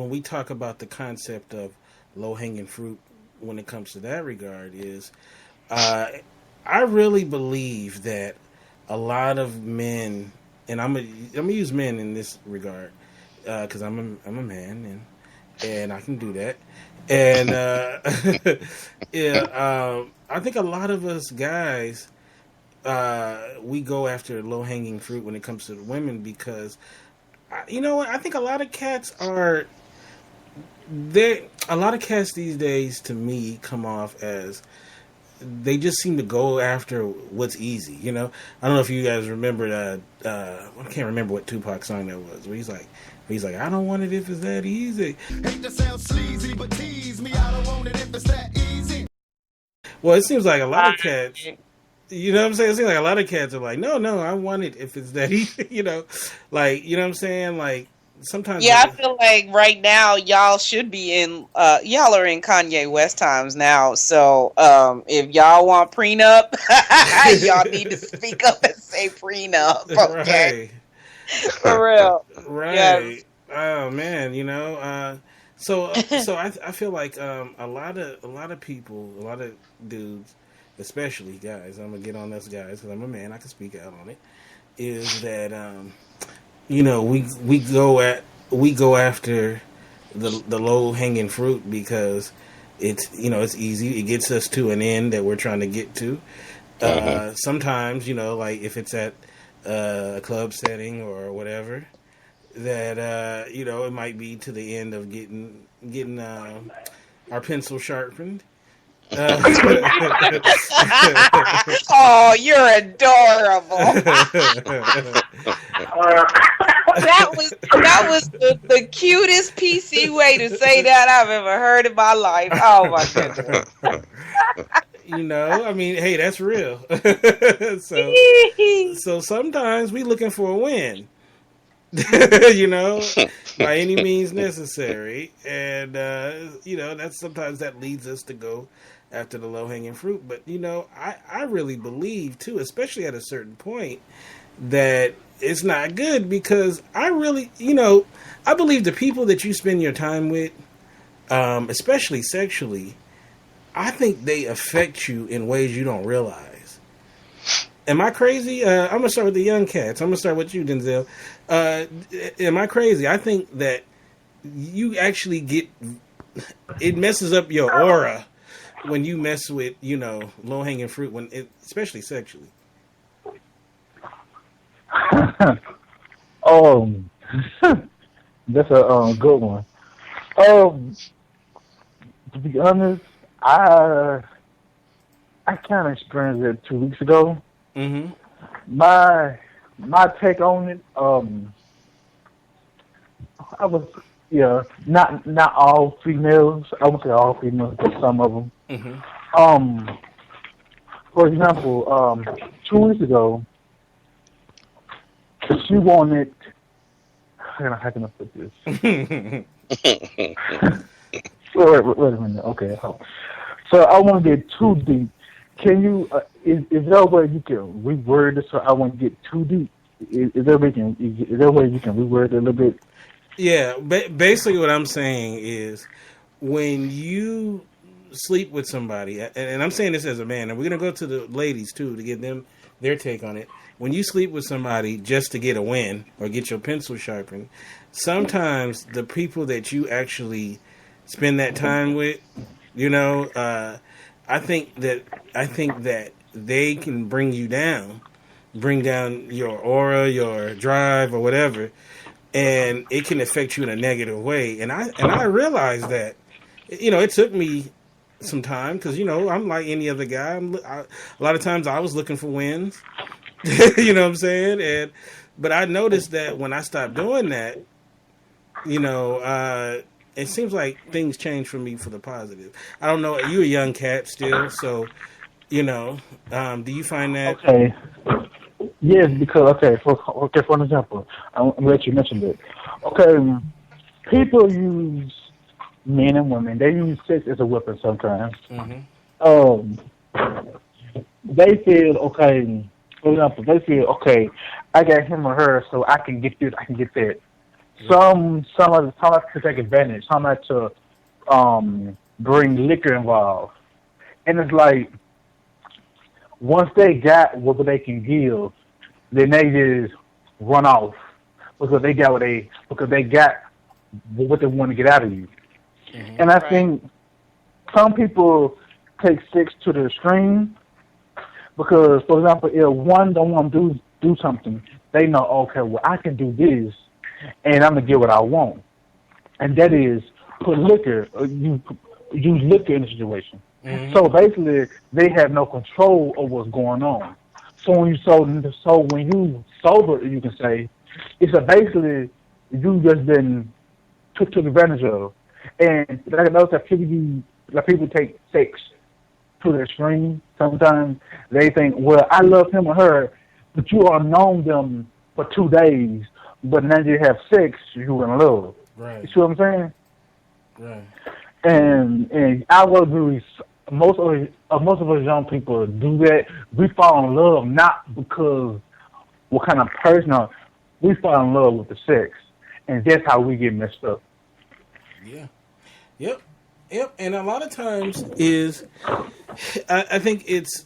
when we talk about the concept of low hanging fruit, when it comes to that regard, is uh, I really believe that a lot of men, and I'm gonna use men in this regard because I'm a man and I can do that. And yeah, I think a lot of us guys we go after low hanging fruit when it comes to the women because you know what, I think a lot of cats are they. A lot of cats these days, to me, come off as they just seem to go after what's easy. You know, I don't know if you guys remember. I can't remember what Tupac song that was. He's like, I don't want it if it's that easy. Hate to sound sleazy, but tease me. I don't want it if it's that easy. Well, it seems like a lot of cats. You know what I'm saying? It seems like a lot of cats are like, no, I want it if it's that easy. You know, like you know what I'm saying? Like sometimes. Yeah, I feel like right now y'all should be in y'all are in Kanye West times now. So if y'all want prenup, y'all need to speak up and say prenup. Okay. Right. For real. Right. Yes. Oh man, you know, so I feel like a lot of people, a lot of dudes, especially guys. I'm gonna get on us guys because I'm a man. I can speak out on it. Is that you know we go after the low hanging fruit because it's you know it's easy. It gets us to an end that we're trying to get to. Sometimes you know like if it's at a club setting or whatever that you know it might be to the end of getting our pencil sharpened. Oh, you're adorable. that was the cutest PC way to say that I've ever heard in my life. Oh my goodness. You know, I mean, hey, that's real. So sometimes we looking for a win. You know, by any means necessary, and you know that's sometimes that leads us to go after the low hanging fruit. But you know, I really believe too, especially at a certain point, that it's not good because I really, you know, I believe the people that you spend your time with, especially sexually, I think they affect you in ways you don't realize. Am I crazy? I'm gonna start with the young cats. I'm gonna start with you, Denzel. Am I crazy? I think that you actually it messes up your aura when you mess with, you know, low hanging fruit especially sexually. That's a good one. To be honest, I kind of experienced it 2 weeks ago. Mm-hmm. My take on it, I was not all females. I won't say all females, but some of them. Mm-hmm. For example, 2 weeks ago, she wanted. How can I put this? wait a minute. Okay. So I want to get too deep. Can you? Is there a way you can reword this so I won't get too deep? Is there a way you can reword it a little bit? Yeah. Basically, what I'm saying is when you sleep with somebody, and I'm saying this as a man, and we're gonna go to the ladies too to get them their take on it. When you sleep with somebody just to get a win or get your pencil sharpened, sometimes the people that you actually spend that time with, you know, I think that they can bring down your aura, your drive, or whatever, and it can affect you in a negative way. And I realized that, you know, it took me some time because you know I'm like any other guy. A lot of times I was looking for wins. You know what I'm saying? But I noticed that when I stopped doing that, you know, it seems like things change for me for the positive. I don't know. You're a young cat still, so you know. Do you find that? Okay. Yes, because for an example, I'm glad you mentioned it. Okay, people use men and women. They use sex as a weapon sometimes. Mm-hmm. They feel okay. For example, they feel okay. I got him or her, so I can get this. I can get that. Some like to take advantage. Some like to bring liquor involved, and it's like once they got what they can give, then they just run off because they got what they want to get out of you. And I think some people take sex to the extreme because, for example, if one don't want to do something, they know, okay, well, I can do this, and I'm gonna get what I want, and that is put liquor. You use liquor in the situation. So basically, they have no control of what's going on. So when you sober, you can say it's basically you just been took advantage of. And like I notice that people take sex to the extreme. Sometimes they think, well, I love him or her, but you are known them for 2 days, but now you have sex, you're in love. Right. You see what I'm saying? Right. And I would agree. Most of us young people do that. We fall in love not because what kind of person. We fall in love with the sex, and that's how we get messed up. Yeah. Yep. And a lot of times is, I think it's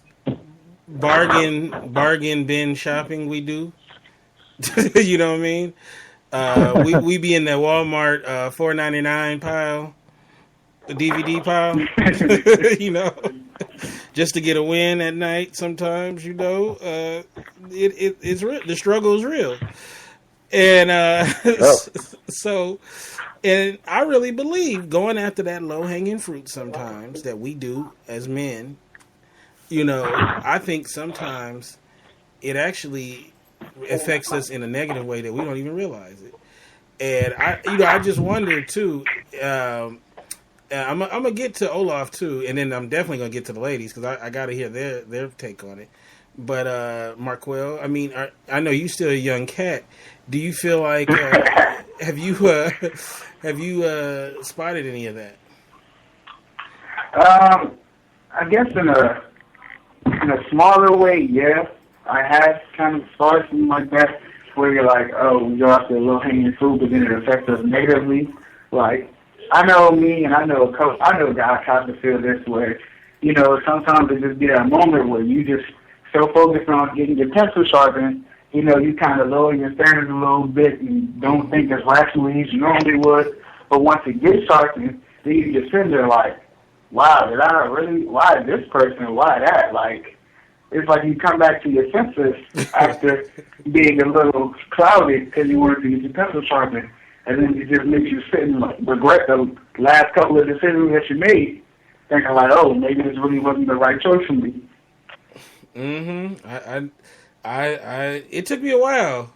bargain bin shopping we do. You know what I mean? We be in the Walmart $4.99 pile, the DVD pile. You know, just to get a win at night. Sometimes, you know, it's real. The struggle is real, and so. And I really believe going after that low-hanging fruit sometimes that we do as men, you know, I think sometimes it actually affects us in a negative way that we don't even realize it. And I just wonder too. I'm gonna get to Olaf too, and then I'm definitely gonna get to the ladies because I got to hear their take on it. But Marquel, I mean, I know you still a young cat. Do you feel like have you spotted any of that? I guess in a smaller way, yeah. I have kind of started something like that where you're like, oh, we go after a low hanging fruit, but then it affects us negatively. Like, I know me and I know guys have to feel this way. You know, sometimes it just be that moment where you just so focused on getting your pencil sharpened, you know, you kind of lower your standards a little bit and don't think as rationally as you normally would. But once it gets sharpened, then you just sit there like, wow, why this person, why that? Like, it's like you come back to your senses after being a little clouded because you wanted to get your pencil sharpened. And then it just makes you sit and like, regret the last couple of decisions that you made, thinking like, oh, maybe this really wasn't the right choice for me. It took me a while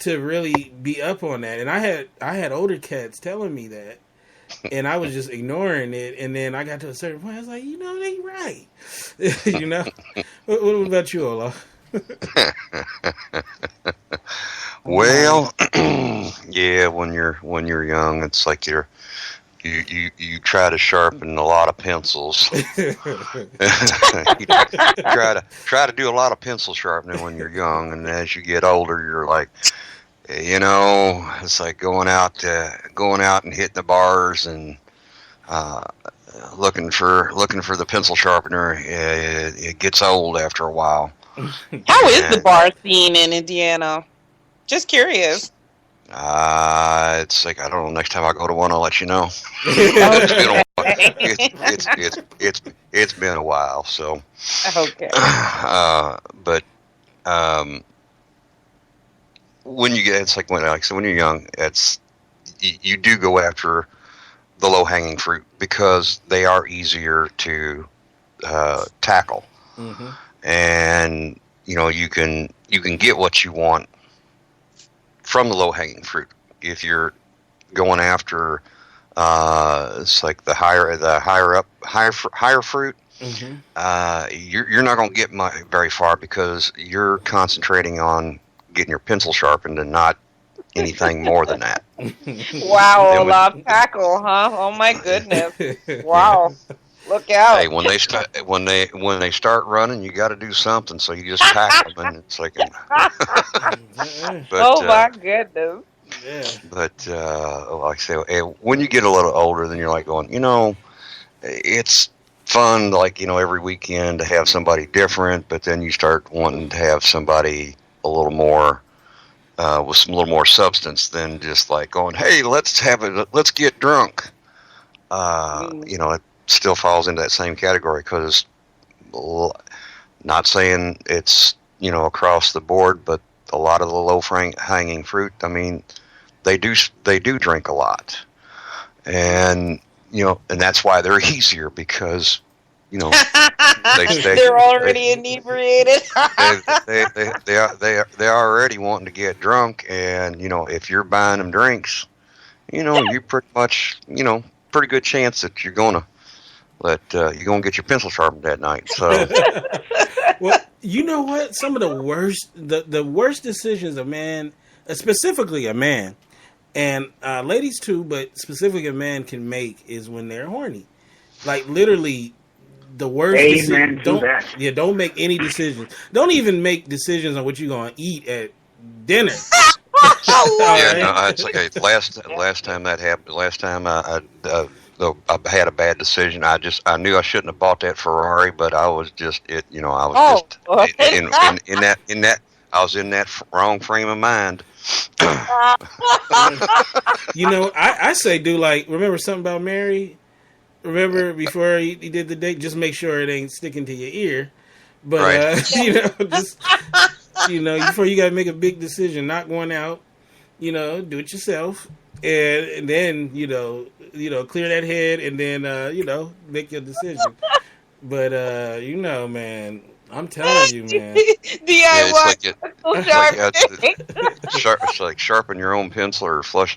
to really be up on that, and I had older cats telling me that, and I was just ignoring it. And then I got to a certain point, I was like, you know, they right. You know, what about you, Olaf? Well, yeah, when you're young, it's like you try to sharpen a lot of pencils. You try to do a lot of pencil sharpening when you're young, and as you get older, you're like, you know, it's like going out and hitting the bars and looking for the pencil sharpener. It gets old after a while. How is the bar scene in Indiana? Just curious. It's like, I don't know. Next time I go to one, I'll let you know. It's been a while. It's been a while. So Okay. But when you get, it's like when you're young, it's you do go after the low hanging fruit because they are easier to tackle, and you know you can get what you want from the low hanging fruit. If you're going after it's like the higher fruit, you're not going to get very far because you're concentrating on getting your pencil sharpened and not anything more than that. Wow, Olaf, tackle, huh? Oh my goodness! Wow, look out! Hey, when they start running, you got to do something. So you just tackle them, and it's like, oh my goodness! Yeah. But like I say, when you get a little older, then you're like going, it's fun, like every weekend to have somebody different. But then you start wanting to have somebody a little more with some little more substance than just like going, hey, let's get drunk. It still falls into that same category because not saying it's across the board, but a lot of the low hanging fruit. I mean, they do drink a lot, and and that's why they're easier because They're already inebriated. they're already wanting to get drunk, and if you're buying them drinks, you pretty much pretty good chance that you're gonna get your pencil sharpened that night. So Well, you know what? Some of the worst decisions a man, specifically a man, and ladies too, but specifically a man can make is when they're horny. Like literally, the worst. Amen to that. Don't make any decisions. Don't even make decisions on what you're gonna eat at dinner. yeah, no, it's okay. Last time that happened, last time I had a bad decision. I knew I shouldn't have bought that Ferrari, but I was just I was just in that I was in that wrong frame of mind. I say do like remember something about Mary. Remember before he did the date, just make sure it ain't sticking to your ear. But Right. just before you gotta make a big decision, not going out, do it yourself, and then clear that head, and then make your decision. But man, I'm telling you, man. Yeah, DIY it's like sharpen your own pencil or flush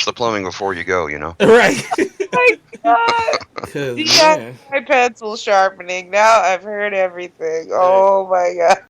the plumbing before you go. Right. my God. 'Cause, DIY pencil sharpening. Now I've heard everything. Oh my God.